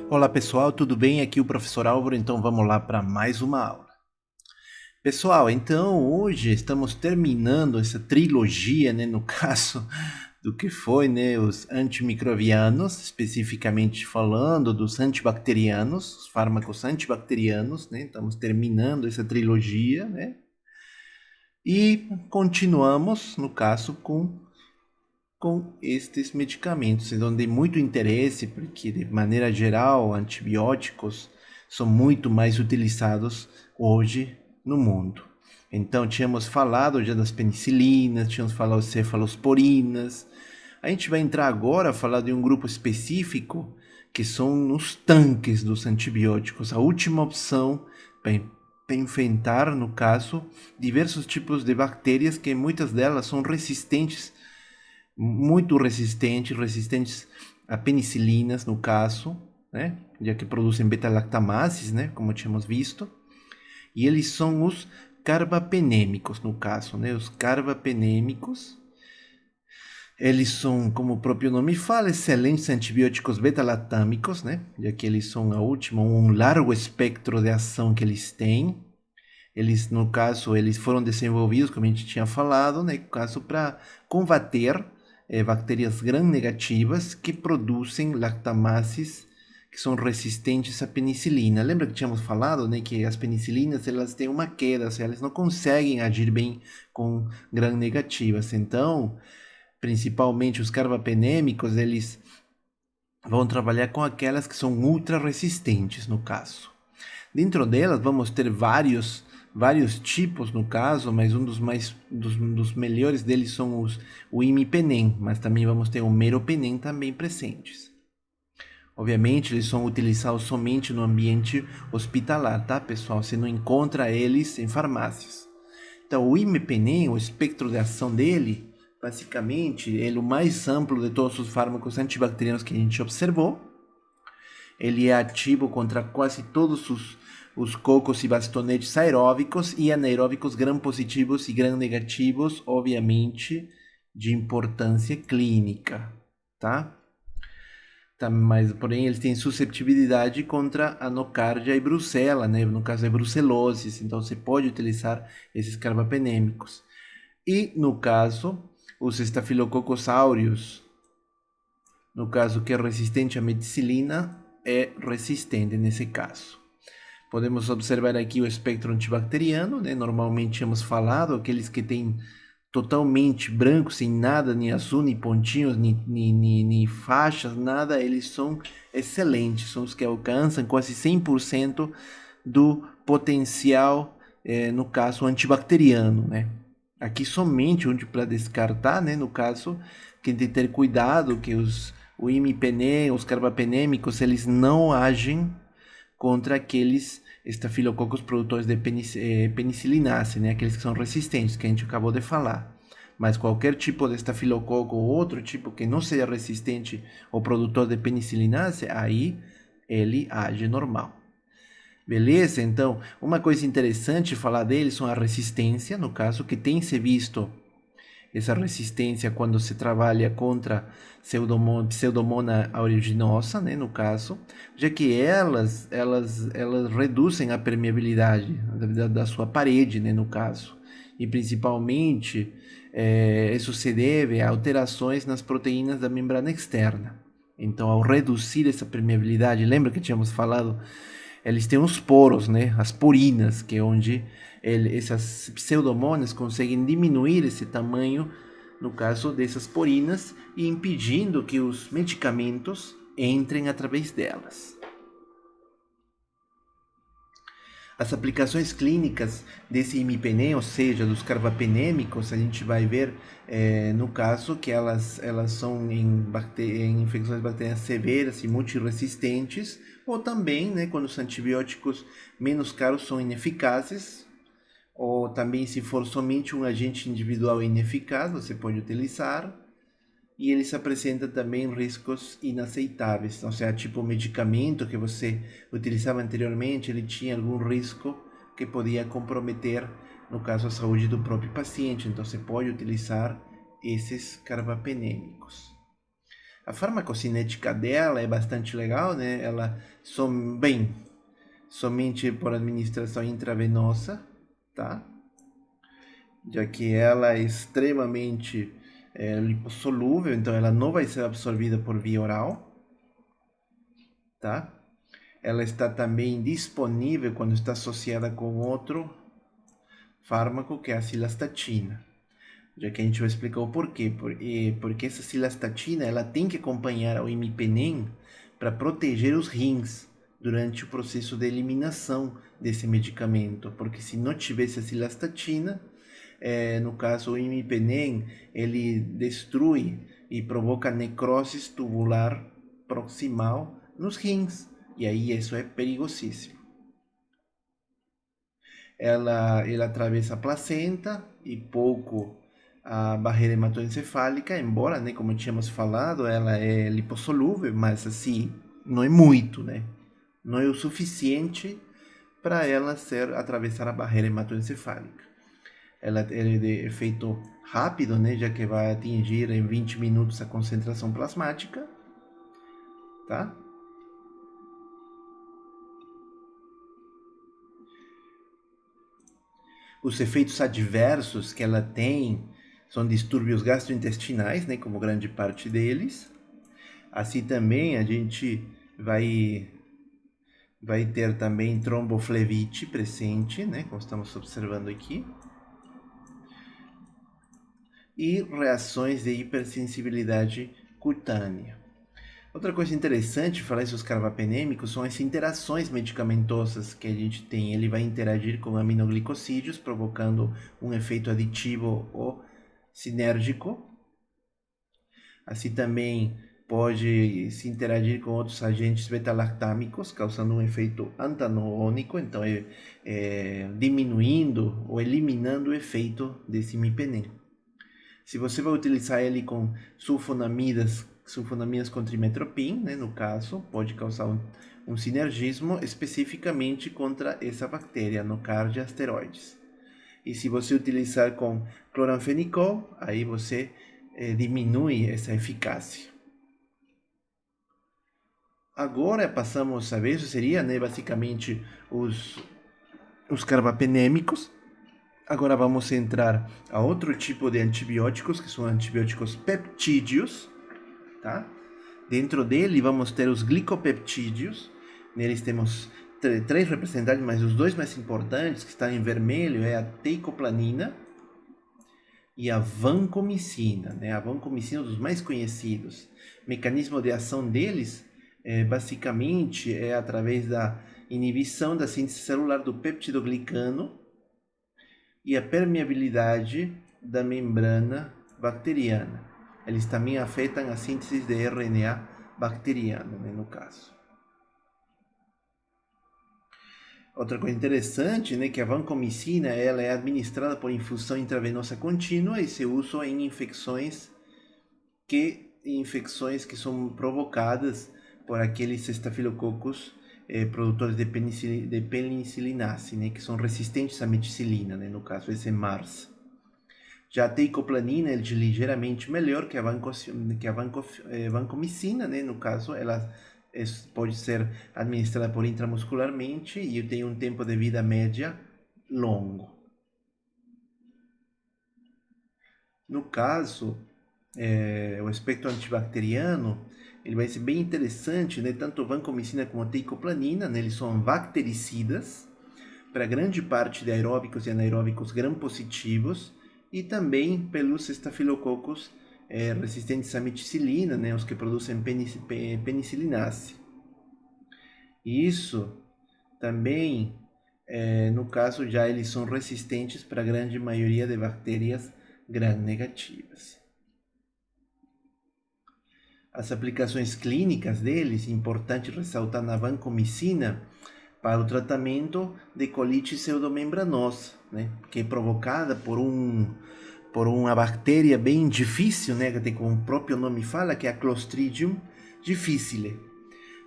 Olá pessoal, tudo bem? Aqui é o professor Álvaro, então vamos lá para mais uma aula. Pessoal, então hoje estamos terminando essa trilogia, né, no caso do que foi, né, os antimicrobianos, especificamente falando dos antibacterianos, os fármacos antibacterianos, né, estamos terminando essa trilogia, né, e continuamos, no caso, com estes medicamentos, onde tem muito interesse, porque de maneira geral, antibióticos são muito mais utilizados hoje no mundo. Então, tínhamos falado já das penicilinas, tínhamos falado das cefalosporinas. A gente vai entrar agora a falar de um grupo específico, que são os tanques dos antibióticos, a última opção para enfrentar, no caso, diversos tipos de bactérias que muitas delas são resistentes, muito resistentes a penicilinas, no caso, né? Já que produzem beta-lactamases, né? Como tínhamos visto. E eles são os carbapenêmicos, no caso, né? Os carbapenêmicos, eles são, como o próprio nome fala, excelentes antibióticos beta-lactâmicos, né? Já que eles são a última, um largo espectro de ação que eles têm. Eles, no caso, eles foram desenvolvidos, como a gente tinha falado, né, no caso, para combater bactérias gram-negativas que produzem lactamases que são resistentes à penicilina. Lembra que tínhamos falado, né, que as penicilinas elas têm uma queda, ou seja, elas não conseguem agir bem com gram-negativas. Então, principalmente os carbapenêmicos, eles vão trabalhar com aquelas que são ultra resistentes, no caso. Dentro delas vamos ter vários tipos no caso, mas dos melhores deles são o imipenem, mas também vamos ter o meropenem também presentes. Obviamente, eles são utilizados somente no ambiente hospitalar, tá, pessoal? Você não encontra eles em farmácias. Então, o imipenem, o espectro de ação dele, basicamente, ele é o mais amplo de todos os fármacos antibacterianos que a gente observou. Ele é ativo contra quase todos os cocos e bastonetes aeróbicos e anaeróbicos gram-positivos e gram-negativos, obviamente, de importância clínica, tá? Mas, porém, eles têm susceptibilidade contra a nocardia e brucela, né? No caso é brucelose, então você pode utilizar esses carbapenêmicos. E, no caso, os estafilococcus aureus, no caso que é resistente à meticilina, é resistente nesse caso. Podemos observar aqui o espectro antibacteriano, né? Normalmente temos falado, aqueles que têm totalmente branco, sem nada, nem azul, nem pontinhos, nem faixas, nada, eles são excelentes, são os que alcançam quase 100% do potencial, no caso, antibacteriano, né? Aqui somente onde para descartar, né? No caso, tem que ter cuidado que o imipenem, os carbapenêmicos, eles não agem contra aqueles estafilococos produtores de penicillinase, né? Aqueles que são resistentes, que a gente acabou de falar. Mas qualquer tipo de estafilococo ou outro tipo que não seja resistente ao produtor de penicillinase, aí ele age normal. Beleza? Então, uma coisa interessante falar deles são a resistência, no caso, que tem se visto essa resistência quando se trabalha contra Pseudomonas aeruginosa, né, no caso, já que elas reduzem a permeabilidade da sua parede, né, no caso, e principalmente isso se deve a alterações nas proteínas da membrana externa. Então, ao reduzir essa permeabilidade, lembra que tínhamos falado, eles têm os poros, né, as porinas, que é onde essas pseudomonas conseguem diminuir esse tamanho, no caso dessas porinas, e impedindo que os medicamentos entrem através delas. As aplicações clínicas desse imipenem, ou seja, dos carbapenêmicos, a gente vai ver, no caso, que elas são em infecções bacterianas severas e multiresistentes, ou também, né, quando os antibióticos menos caros são ineficazes, ou também se for somente um agente individual ineficaz, você pode utilizar, e eles apresentam também riscos inaceitáveis, ou seja, tipo o medicamento que você utilizava anteriormente, ele tinha algum risco que podia comprometer, no caso, a saúde do próprio paciente, então você pode utilizar esses carbapenêmicos. A farmacocinética dela é bastante legal, né? Ela, somente por administração intravenosa, tá? Já que ela é extremamente lipossolúvel, então ela não vai ser absorvida por via oral, tá? Ela está também disponível quando está associada com outro fármaco, que é a cilastatina. Já que a gente vai explicar o porquê. Porque essa cilastatina ela tem que acompanhar ao imipenem para proteger os rins durante o processo de eliminação desse medicamento. Porque se não tivesse a cilastatina, no caso o imipenem, ele destrui e provoca necrose tubular proximal nos rins. E aí isso é perigosíssimo. Ela atravessa a placenta e pouco a barreira hematoencefálica, embora, né, como tínhamos falado, ela é lipossolúvel, mas assim, não é muito, né? Não é o suficiente para ela atravessar a barreira hematoencefálica. Ela é de efeito rápido, né, já que vai atingir em 20 minutos a concentração plasmática, tá? Os efeitos adversos que ela tem são distúrbios gastrointestinais, né, como grande parte deles. Assim também a gente vai ter também tromboflebite presente, né, como estamos observando aqui. E reações de hipersensibilidade cutânea. Outra coisa interessante, falar isso dos carbapenêmicos, são as interações medicamentosas que a gente tem. Ele vai interagir com aminoglicosídeos, provocando um efeito aditivo ou sinérgico. Assim também pode se interagir com outros agentes beta-lactâmicos, causando um efeito antagonônico, então diminuindo ou eliminando o efeito desse imipenem. Se você vai utilizar ele com sulfonamidas com trimetoprim, né, no caso, pode causar um sinergismo especificamente contra essa bactéria, Nocardia asteroides. E se você utilizar com cloranfenicol, aí você diminui essa eficácia. Agora passamos a ver, isso seria, né, basicamente os carbapenêmicos. Agora vamos entrar a outro tipo de antibióticos, que são antibióticos peptídeos, tá? Dentro dele vamos ter os glicopeptídeos. Neles temos três representantes, mas os dois mais importantes, que estão em vermelho, é a teicoplanina e a vancomicina, né? A vancomicina é um dos mais conhecidos. O mecanismo de ação deles, basicamente, é através da inibição da síntese celular do peptidoglicano e a permeabilidade da membrana bacteriana. Eles também afetam a síntese de RNA bacteriano, né, no caso. Outra coisa interessante, né, que a vancomicina ela é administrada por infusão intravenosa contínua e se usa em infecções que são provocadas por aqueles estafilococos produtores de penicillinase, né, que são resistentes à meticilina, né, no caso esse é MARS. Já a teicoplanina é ligeiramente melhor que a vancomicina, né, no caso ela pode ser administrada por intramuscularmente e tem um tempo de vida média longo. No caso, o aspecto antibacteriano, ele vai ser bem interessante, né? Tanto vancomicina como teicoplanina, né? Eles são bactericidas para grande parte de aeróbicos e anaeróbicos gram-positivos e também pelos estafilococos resistentes à meticilina, né? Os que produzem penicillinase. Isso também, no caso, já eles são resistentes para a grande maioria de bactérias gram-negativas. As aplicações clínicas deles, importante ressaltar na vancomicina, para o tratamento de colite pseudomembranosa, né, que é provocada por uma bactéria bem difícil, né, que como o próprio nome fala, que é a Clostridium difficile.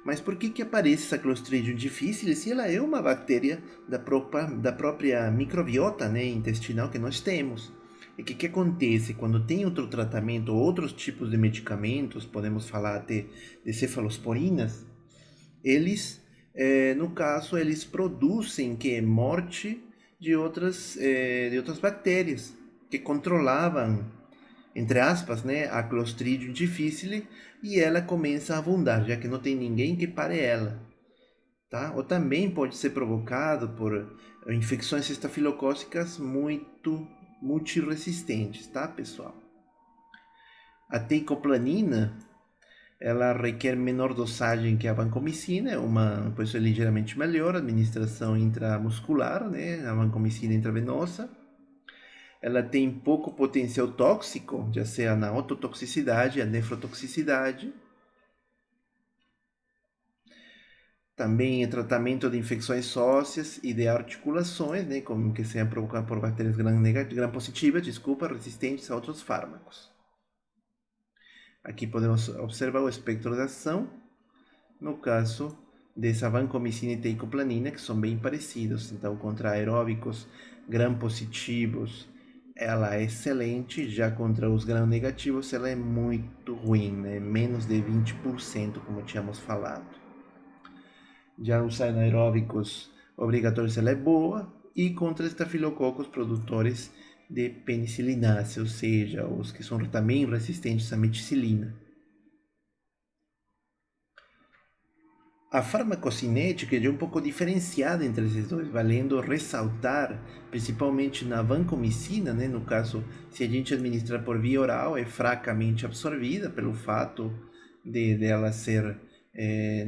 Mas por que aparece essa Clostridium difficile se ela é uma bactéria da própria microbiota, né, intestinal que nós temos? E o que acontece? Quando tem outro tratamento, outros tipos de medicamentos, podemos falar até de cefalosporinas, eles, no caso, eles produzem que é morte de outras bactérias que controlavam, entre aspas, né, a Clostridium difficile, e ela começa a abundar, já que não tem ninguém que pare ela. Tá? Ou também pode ser provocado por infecções estafilocócicas muito multiresistentes, tá, pessoal? A teicoplanina, ela requer menor dosagem que a vancomicina, uma coisa ligeiramente melhor, administração intramuscular, né, a vancomicina intravenosa. Ela tem pouco potencial tóxico, já seja na ototoxicidade, a nefrotoxicidade. Também tratamento de infecções ósseas e de articulações, né, como que seja provocado por bactérias gram-positivas, resistentes a outros fármacos. Aqui podemos observar o espectro de ação, no caso dessa vancomicina e teicoplanina, que são bem parecidos. Então, contra aeróbicos gram-positivos, ela é excelente, já contra os gram-negativos, ela é muito ruim, né? Menos de 20%, como tínhamos falado. Já os anaeróbicos obrigatórios ela é boa, e contra estafilococos produtores de penicilinácea, ou seja, os que são também resistentes à meticilina. A farmacocinética é um pouco diferenciada entre esses dois, valendo ressaltar, principalmente na vancomicina, né, no caso, se a gente administrar por via oral, é fracamente absorvida pelo fato de ela ser,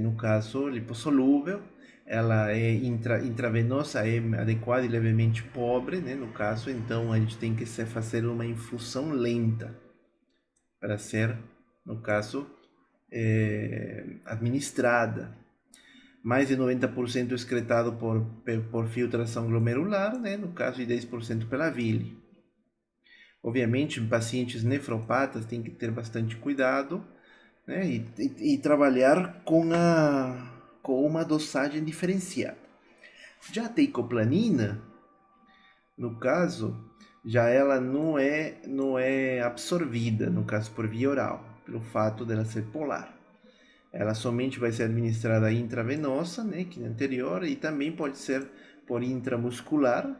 no caso, lipossolúvel. Ela é intravenosa, é adequada e levemente pobre, né, no caso, então a gente tem que fazer uma infusão lenta para ser, no caso, administrada. Mais de 90% excretado por filtração glomerular, né, no caso, de 10% pela bile. Obviamente, em pacientes nefropatas tem que ter bastante cuidado, né, e trabalhar com uma dosagem diferenciada. Já a teicoplanina, no caso, já ela não é absorvida, no caso por via oral, pelo fato dela ser polar. Ela somente vai ser administrada intravenosa, né, que na anterior, e também pode ser por intramuscular.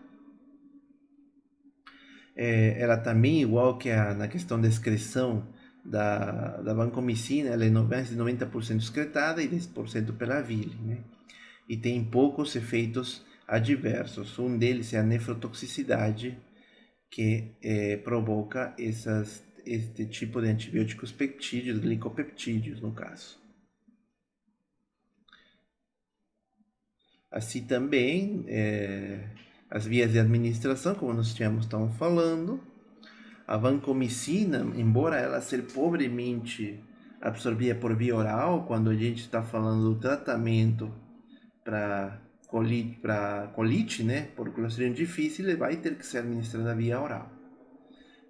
Ela também, igual que na questão da excreção da vancomicina, ela é mais de 90% excretada e 10% pela bile, né? E tem poucos efeitos adversos. Um deles é a nefrotoxicidade, que provoca este tipo de antibióticos peptídeos, glicopeptídeos no caso. Assim também, as vias de administração, como nós estamos falando, a vancomicina, embora ela seja pobremente absorvida por via oral, quando a gente está falando do tratamento para colite, né, por Clostridium difficile, vai ter que ser administrada via oral.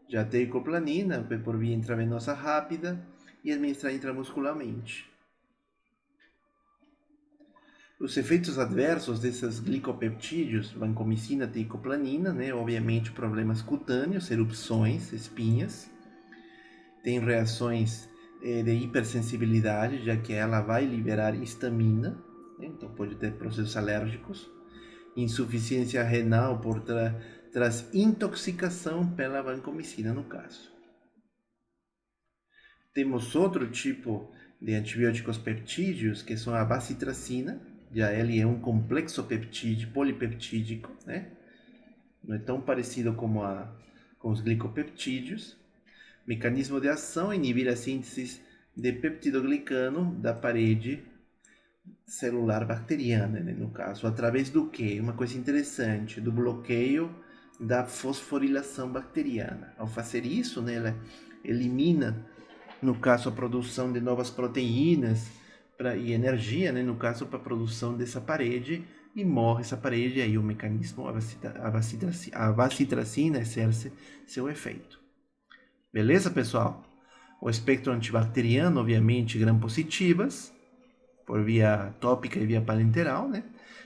Já a teicoplanina, por via intravenosa rápida e administrada intramuscularmente. Os efeitos adversos desses glicopeptídeos, vancomicina, teicoplanina, né? Obviamente problemas cutâneos, erupções, espinhas. Tem reações de hipersensibilidade, já que ela vai liberar histamina, né? Então pode ter processos alérgicos. Insuficiência renal traz intoxicação pela vancomicina, no caso. Temos outro tipo de antibióticos peptídeos, que são a bacitracina. Já ele é um complexo peptídeo, polipeptídico, né? Não é tão parecido como com os glicopeptídeos. Mecanismo de ação: inibir a síntese de peptidoglicano da parede celular bacteriana, né? No caso, através do que? Uma coisa interessante, do bloqueio da fosforilação bacteriana. Ao fazer isso, né, ela elimina, no caso, a produção de novas proteínas e energia, né, no caso, para a produção dessa parede, e morre essa parede, e aí o mecanismo, a bacitracina exerce seu efeito. Beleza, pessoal? O espectro antibacteriano, obviamente, gram-positivas, por via tópica e via parenteral, né?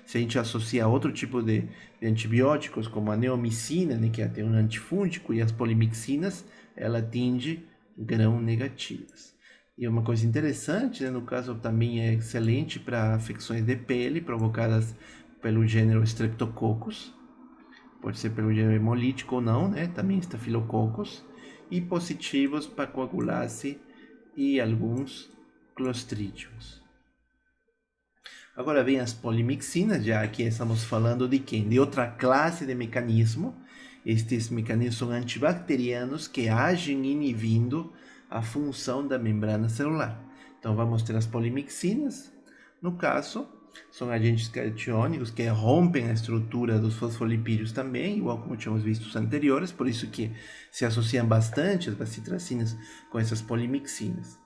Se a gente associa a outro tipo de antibióticos, como a neomicina, né, que é até um antifúngico, e as polimixinas, ela atinge gram-negativas. E uma coisa interessante, né, no caso também é excelente para afecções de pele provocadas pelo gênero Streptococcus, pode ser pelo gênero hemolítico ou não, né, também Staphylococcus, e positivos para coagulase e alguns clostrídios. Agora vem as polimixinas, já aqui estamos falando de quem? De outra classe de mecanismo. Estes mecanismos são antibacterianos que agem inibindo a função da membrana celular. Então vamos ter as polimixinas. No caso, são agentes catiônicos que rompem a estrutura dos fosfolipídios também, igual como tínhamos visto os anteriores, por isso que se associam bastante as bacitracinas com essas polimixinas.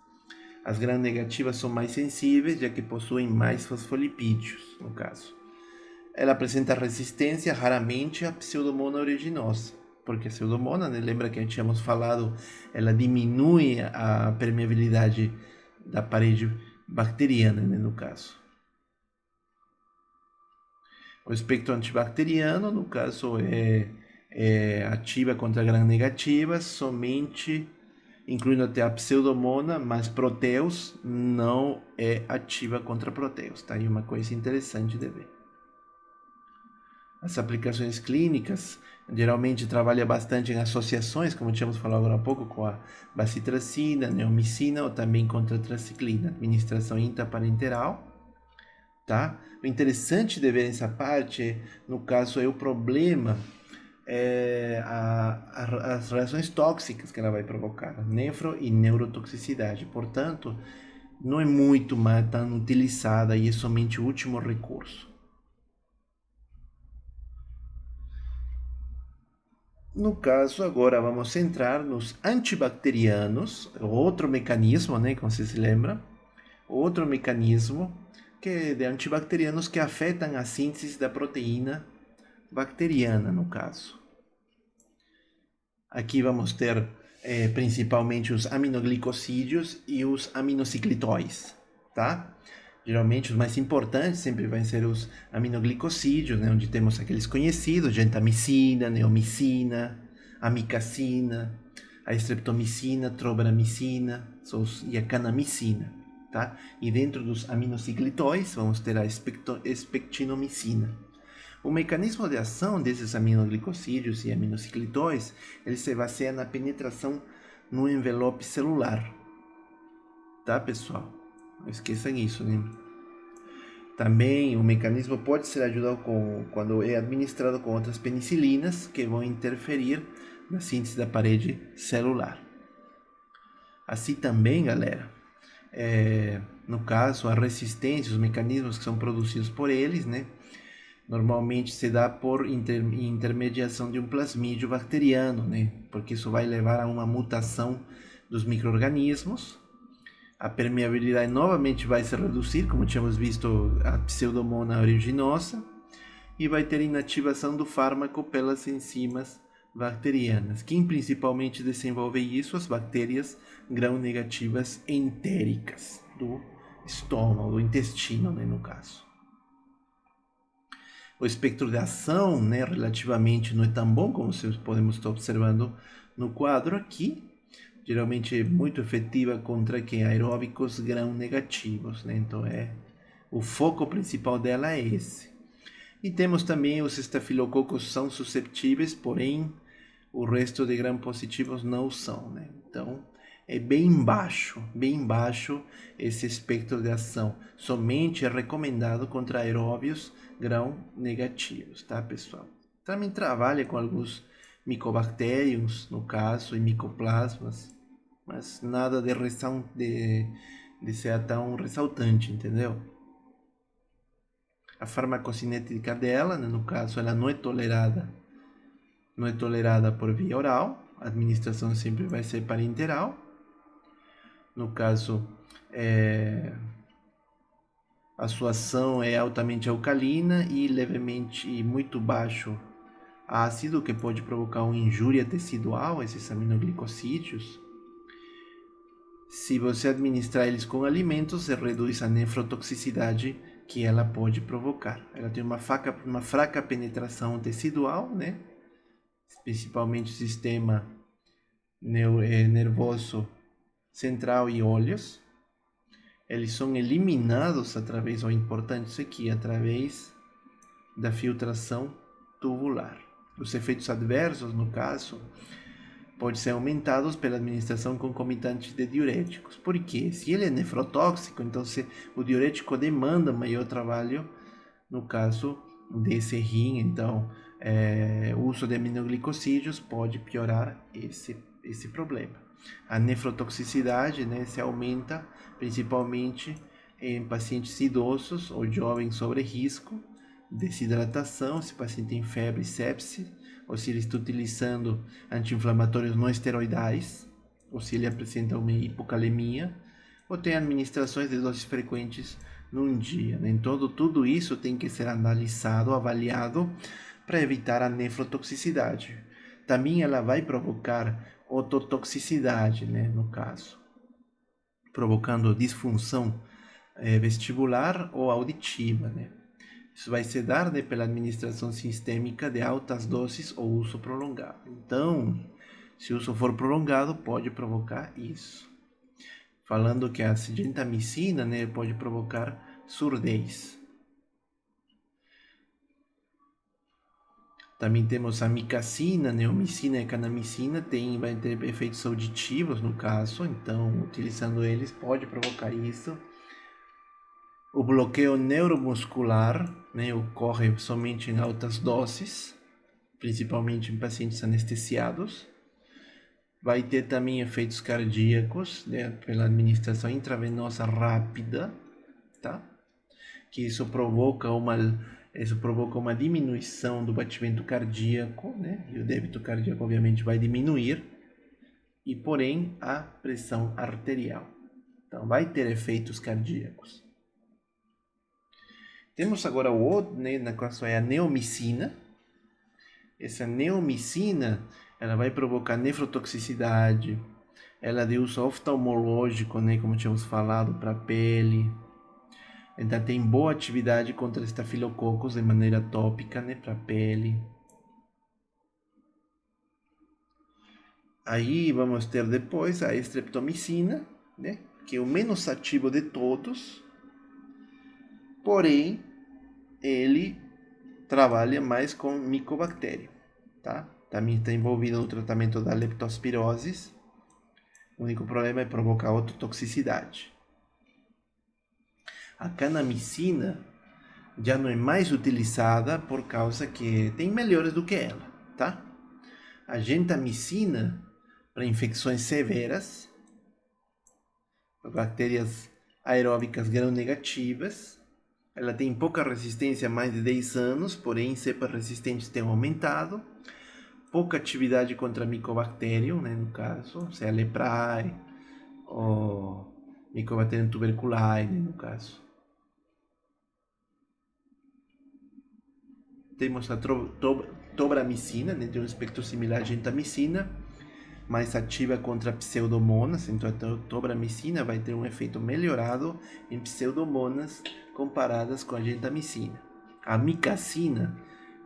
As gram-negativas são mais sensíveis, já que possuem mais fosfolipídios, no caso. Ela apresenta resistência raramente à pseudomonas aeruginosa, porque a pseudomonas, né, lembra que tínhamos falado, ela diminui a permeabilidade da parede bacteriana, né, no caso. O espectro antibacteriano, no caso, é ativa contra gram-negativas somente, incluindo até a pseudomonas, mas Proteus não é ativa contra Proteus. Tá aí uma coisa interessante de ver. As aplicações clínicas geralmente trabalham bastante em associações, como tínhamos falado agora há pouco, com a bacitracina, neomicina ou também com tetraciclina, administração intraparenteral. Tá? O interessante de ver essa parte, no caso, é o problema, as reações tóxicas que ela vai provocar, nefro e neurotoxicidade. Portanto, não é muito mais tão utilizada e é somente o último recurso. No caso, agora vamos entrar nos antibacterianos, outro mecanismo, né, como você se lembra, outro mecanismo que é de antibacterianos que afetam a síntese da proteína bacteriana, no caso. Aqui vamos ter principalmente os aminoglicosídeos e os aminociclitóis, tá? Geralmente os mais importantes sempre vão ser os aminoglicosídeos, né, onde temos aqueles conhecidos, gentamicina, neomicina, amicacina, a streptomicina, trobramicina e a canamicina, tá? E dentro dos aminociclitóis vamos ter a espectinomicina. O mecanismo de ação desses aminoglicosídeos e aminociclitóis, ele se baseia na penetração no envelope celular, tá, pessoal? Não esqueçam isso, né? Também o mecanismo pode ser ajudado quando é administrado com outras penicilinas que vão interferir na síntese da parede celular. Assim também, galera, no caso, a resistência, os mecanismos que são produzidos por eles, né? Normalmente se dá por intermediação de um plasmídio bacteriano, né? Porque isso vai levar a uma mutação dos micro-organismos. A permeabilidade novamente vai se reduzir, como tínhamos visto a pseudomonas aeruginosa, e vai ter inativação do fármaco pelas enzimas bacterianas. Quem principalmente desenvolve isso? As bactérias gram-negativas entéricas do estômago, do intestino, né, no caso. O espectro de ação, né, relativamente não é tão bom, como vocês podemos estar observando no quadro aqui. Geralmente é muito efetiva contra aeróbicos gram-negativos, né? Então o foco principal dela é esse. E temos também os estafilococos são susceptíveis, porém o resto de gram-positivos não são, né? Então é bem baixo esse espectro de ação. Somente é recomendado contra aeróbios gram-negativos, tá, pessoal? Também trabalha com alguns micobactérios, no caso, e micoplasmas, mas nada de ser tão ressaltante, entendeu? A farmacocinética dela, né, no caso, ela não é tolerada por via oral, a administração sempre vai ser parenteral. No caso, a sua ação é altamente alcalina e levemente muito baixo ácido, que pode provocar uma injúria tecidual, esses aminoglicosídeos. Se você administrar eles com alimentos, se reduz a nefrotoxicidade que ela pode provocar. Ela tem uma fraca penetração tecidual, né? Principalmente o sistema nervoso central e olhos. Eles são eliminados através, o importante isso aqui, através da filtração tubular. Os efeitos adversos, no caso, podem ser aumentados pela administração concomitante de diuréticos. Por quê? Se ele é nefrotóxico, então o diurético demanda maior trabalho, no caso desse rim, então o uso de aminoglicosídeos pode piorar esse problema. A nefrotoxicidade, né, se aumenta principalmente em pacientes idosos ou jovens sobre risco, desidratação, se o paciente tem febre, sepse, ou se ele está utilizando anti-inflamatórios não esteroidais, ou se ele apresenta uma hipocalemia, ou tem administrações de doses frequentes num dia. Né? Então, tudo isso tem que ser analisado, avaliado, para evitar a nefrotoxicidade. Também ela vai provocar ototoxicidade, né, no caso, provocando disfunção vestibular ou auditiva, né? Isso vai se dar, né, pela administração sistêmica de altas doses ou uso prolongado. Então, se o uso for prolongado, pode provocar isso. Falando que a gentamicina, né, pode provocar surdez. Também temos a micacina, neomicina e canamicina, vai ter efeitos auditivos no caso, então utilizando eles pode provocar isso. O bloqueio neuromuscular, né, ocorre somente em altas doses, principalmente em pacientes anestesiados. Vai ter também efeitos cardíacos, né, pela administração intravenosa rápida, tá? Que isso provoca uma diminuição do batimento cardíaco, né? E o débito cardíaco obviamente vai diminuir, e porém a pressão arterial. Então vai ter efeitos cardíacos. Temos agora o outro, né, na qual é a neomicina. Essa neomicina, ela vai provocar nefrotoxicidade, ela é de uso oftalmológico, né, como tínhamos falado, para a pele. Então tem boa atividade contra estafilococos de maneira tópica, né, para a pele. Aí vamos ter depois a streptomicina, né, que é o menos ativo de todos, porém ele trabalha mais com micobactéria, tá? Também está envolvido no tratamento da leptospirose. O único problema é provocar ototoxicidade. A canamicina já não é mais utilizada por causa que tem melhores do que ela, tá? A gentamicina, para infecções severas, para bactérias aeróbicas gram-negativas, ela tem pouca resistência há mais de 10 anos, porém cepas resistentes têm aumentado. Pouca atividade contra micobacterium, né, no caso, seja leprae ou Mycobacterium tuberculare, né, no caso. Temos a tobramicina, né, tem um espectro similar à gentamicina, mais ativa contra pseudomonas, então a tobramicina vai ter um efeito melhorado em pseudomonas comparadas com a gentamicina. A micacina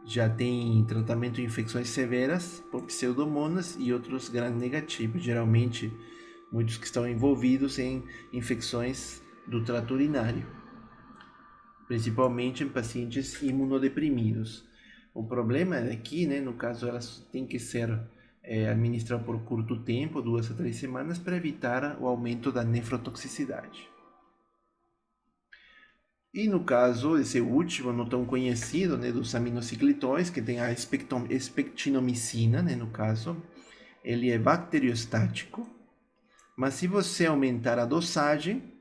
já tem tratamento de infecções severas por pseudomonas e outros gram-negativos, geralmente muitos que estão envolvidos em infecções do trato urinário, principalmente em pacientes imunodeprimidos. O problema é que, né, no caso, elas têm que ser administradas por curto tempo, 2 a 3 semanas, para evitar o aumento da nefrotoxicidade. E no caso, esse último, não tão conhecido, né, dos aminociclitóis, que tem a espectinomicina, né, no caso, ele é bacteriostático, mas se você aumentar a dosagem,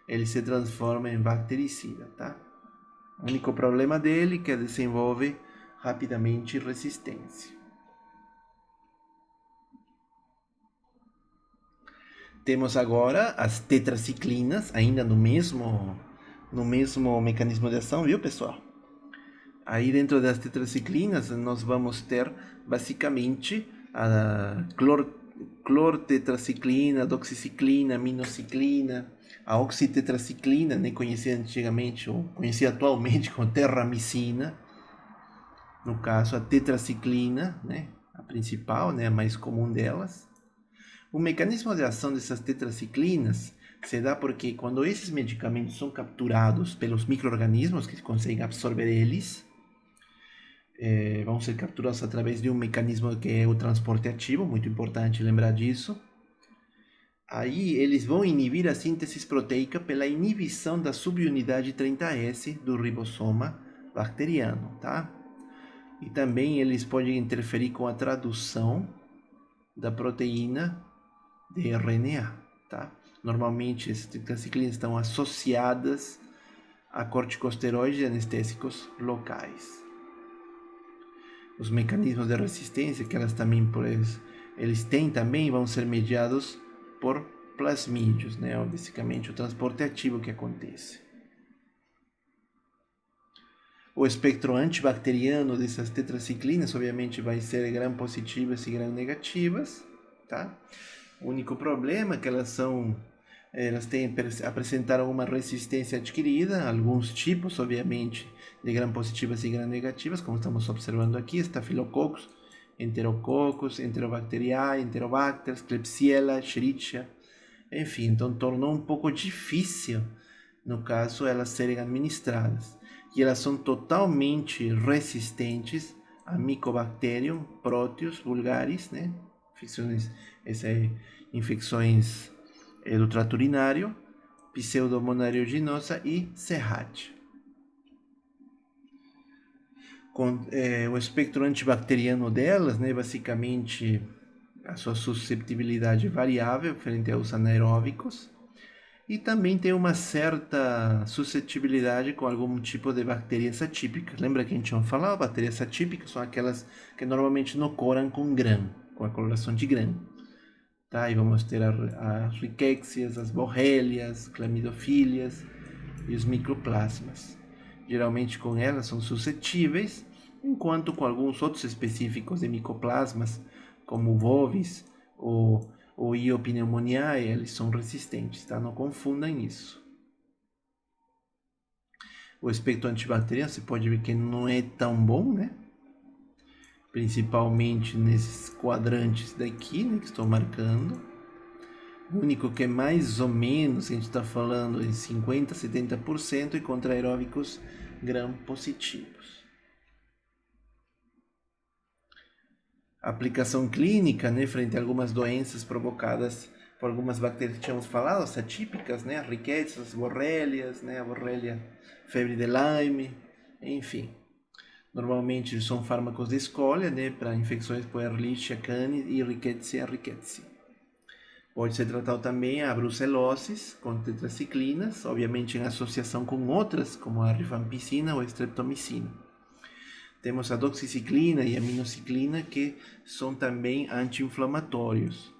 ele se transforma em bactericida, tá? O único problema dele é que desenvolve rapidamente resistência. Temos agora as tetraciclinas, ainda no mesmo mecanismo de ação, viu, pessoal? Aí dentro das tetraciclinas nós vamos ter basicamente a clortetraciclina, doxiciclina, minociclina, A oxitetraciclina, né, conhecida antigamente, ou conhecida atualmente como terramicina, no caso a tetraciclina, né, a principal, né, a mais comum delas. O mecanismo de ação dessas tetraciclinas se dá porque quando esses medicamentos são capturados pelos micro-organismos que conseguem absorver eles, vão ser capturados através de um mecanismo que é o transporte ativo, muito importante lembrar disso. Aí eles vão inibir a síntese proteica pela inibição da subunidade 30S do ribossoma bacteriano, tá? E também eles podem interferir com a tradução da proteína de RNA, tá? Normalmente essas tetraciclinas estão associadas a corticosteroides e anestésicos locais. Os mecanismos de resistência que eles têm também vão ser mediados por plasmídios, né? Basicamente o transporte ativo que acontece. O espectro antibacteriano dessas tetraciclinas, obviamente, vai ser gram-positivas e gram-negativas, tá? O único problema é que elas apresentaram uma resistência adquirida, alguns tipos, obviamente, de gram-positivas e gram-negativas, como estamos observando aqui, Staphylococcus, Enterococcus, Enterobacteriae, Enterobacter, Klebsiella, Escherichia, enfim, então tornou um pouco difícil, no caso, elas serem administradas. E elas são totalmente resistentes a Mycobacterium, Proteus, vulgaris, né? Infecções do trato urinário, Pseudomonas aeruginosa e Serratia. O espectro antibacteriano delas, né, basicamente a sua susceptibilidade variável frente aos anaeróbicos, e também tem uma certa suscetibilidade com algum tipo de bactérias atípicas. Lembra que a gente tinha falado? Bactérias atípicas são aquelas que normalmente não coram com gram, com a coloração de gram. Tá? E vamos ter as rickexias, as borrelias, clamidofílias e os microplasmas. Geralmente com elas são suscetíveis, enquanto com alguns outros específicos de micoplasmas, como o Bovis ou Iopneumoniae, eles são resistentes, tá? Não confundam isso. O espectro antibacteriano, você pode ver que não é tão bom, né? Principalmente nesses quadrantes daqui, né, que estou marcando. O único que é mais ou menos, a gente está falando em 50% a 70% e contra aeróbicos gram-positivos. Aplicação clínica, né, frente a algumas doenças provocadas por algumas bactérias que tínhamos falado, as atípicas, né, as riquezas, as borrelias, né, a borrelia febre de Lyme, enfim. Normalmente são fármacos de escolha, né, para infecções por Ehrlichia canis e Rickettsia rickettsii. Pode ser tratado também a brucelose com tetraciclinas, obviamente em associação com outras, como a rifampicina ou a streptomicina. Temos a doxiciclina e a minociclina, que são também anti-inflamatórios,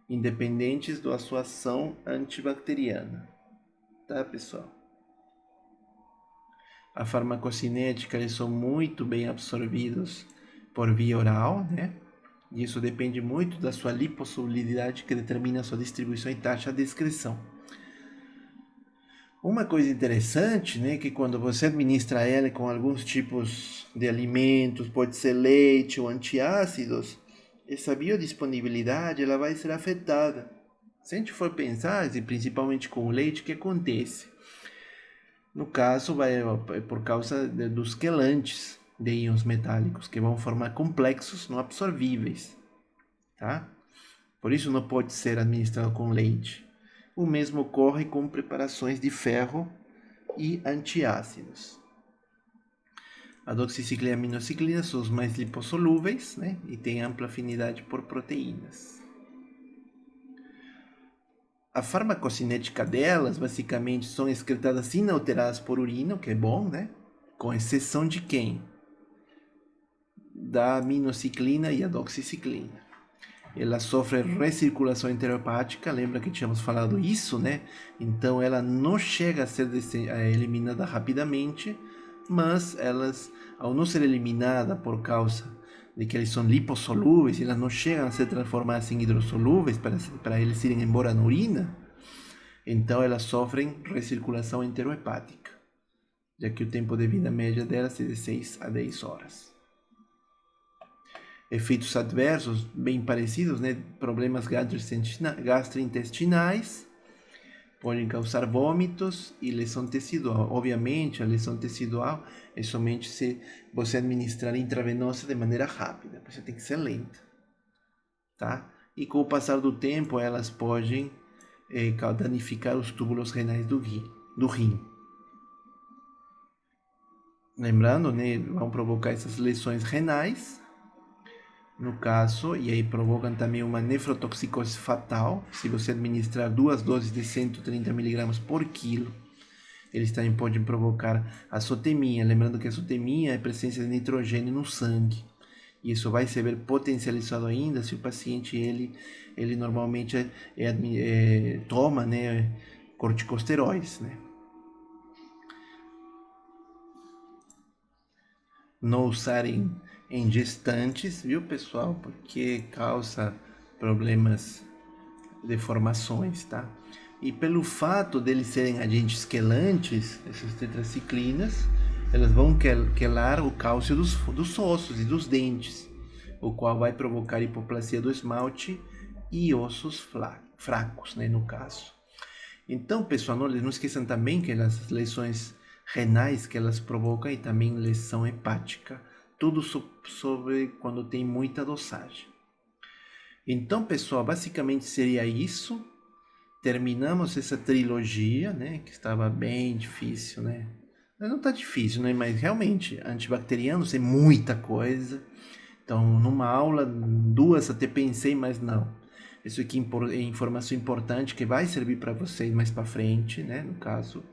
independentes da sua ação antibacteriana. Tá, pessoal? A farmacocinética, eles são muito bem absorvidos por via oral, né? E isso depende muito da sua lipossolubilidade, que determina a sua distribuição e taxa de excreção. Uma coisa interessante, né, que quando você administra ela com alguns tipos de alimentos, pode ser leite ou antiácidos, essa biodisponibilidade ela vai ser afetada. Se a gente for pensar, principalmente com o leite, o que acontece? No caso, é por causa dos quelantes de íons metálicos, que vão formar complexos não absorvíveis, tá? Por isso não pode ser administrado com leite. O mesmo ocorre com preparações de ferro e antiácidos. A doxiciclina e a minociclina são os mais lipossolúveis, né? E têm ampla afinidade por proteínas. A farmacocinética delas, basicamente, são excretadas inalteradas por urina, o que é bom, né? Com exceção de quem? Da minociclina e a doxiciclina. Ela sofre recirculação enterohepática, lembra que tínhamos falado isso, né? Então ela não chega a ser eliminada rapidamente, mas elas, ao não ser eliminada por causa de que eles são lipossolúveis, elas não chegam a ser transformadas em hidrossolúveis para eles irem embora na urina, Então elas sofrem recirculação enterohepática, já que o tempo de vida média delas é de 6 a 10 horas. Efeitos adversos bem parecidos, né? Problemas gastrointestinais, podem causar vômitos e lesão tecidual. Obviamente, a lesão tecidual é somente se você administrar intravenosa de maneira rápida, você tem que ser lenta, tá? E com o passar do tempo, elas podem danificar os túbulos renais do rim. Lembrando, né, vão provocar essas lesões renais, no caso, e aí provocam também uma nefrotoxicose fatal, se você administrar 2 doses de 130 mg por quilo. Eles também podem provocar azotemia, lembrando que a azotemia é a presença de nitrogênio no sangue. E isso vai ser potencializado ainda se o paciente ele normalmente toma, né, corticosteroides, né? Não usarem em gestantes, viu, pessoal? Porque causa problemas, deformações, tá? E pelo fato deles serem agentes quelantes, essas tetraciclinas, elas vão quelar o cálcio dos ossos e dos dentes, o qual vai provocar hipoplasia do esmalte e ossos fracos, né, no caso. Então, pessoal, não esqueçam também que as lesões renais que elas provocam e também lesão hepática, tudo sobre quando tem muita dosagem. Então, pessoal, basicamente seria isso. Terminamos essa trilogia, né, que estava bem difícil, né? Não está difícil, né? Mas realmente, antibacterianos é muita coisa. Então, numa aula, 2 até pensei, mas não. Isso aqui é informação importante que vai servir para vocês mais para frente, né? No caso,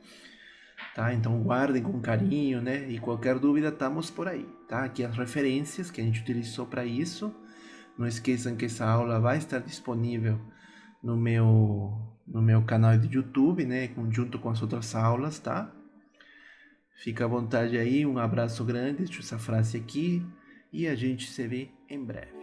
tá? Então, guardem com carinho, né? E qualquer dúvida, estamos por aí, tá? Aqui as referências que a gente utilizou para isso. Não esqueçam que essa aula vai estar disponível no meu canal de YouTube, né? Junto com as outras aulas, tá? Fica à vontade aí, um abraço grande, deixa essa frase aqui e a gente se vê em breve.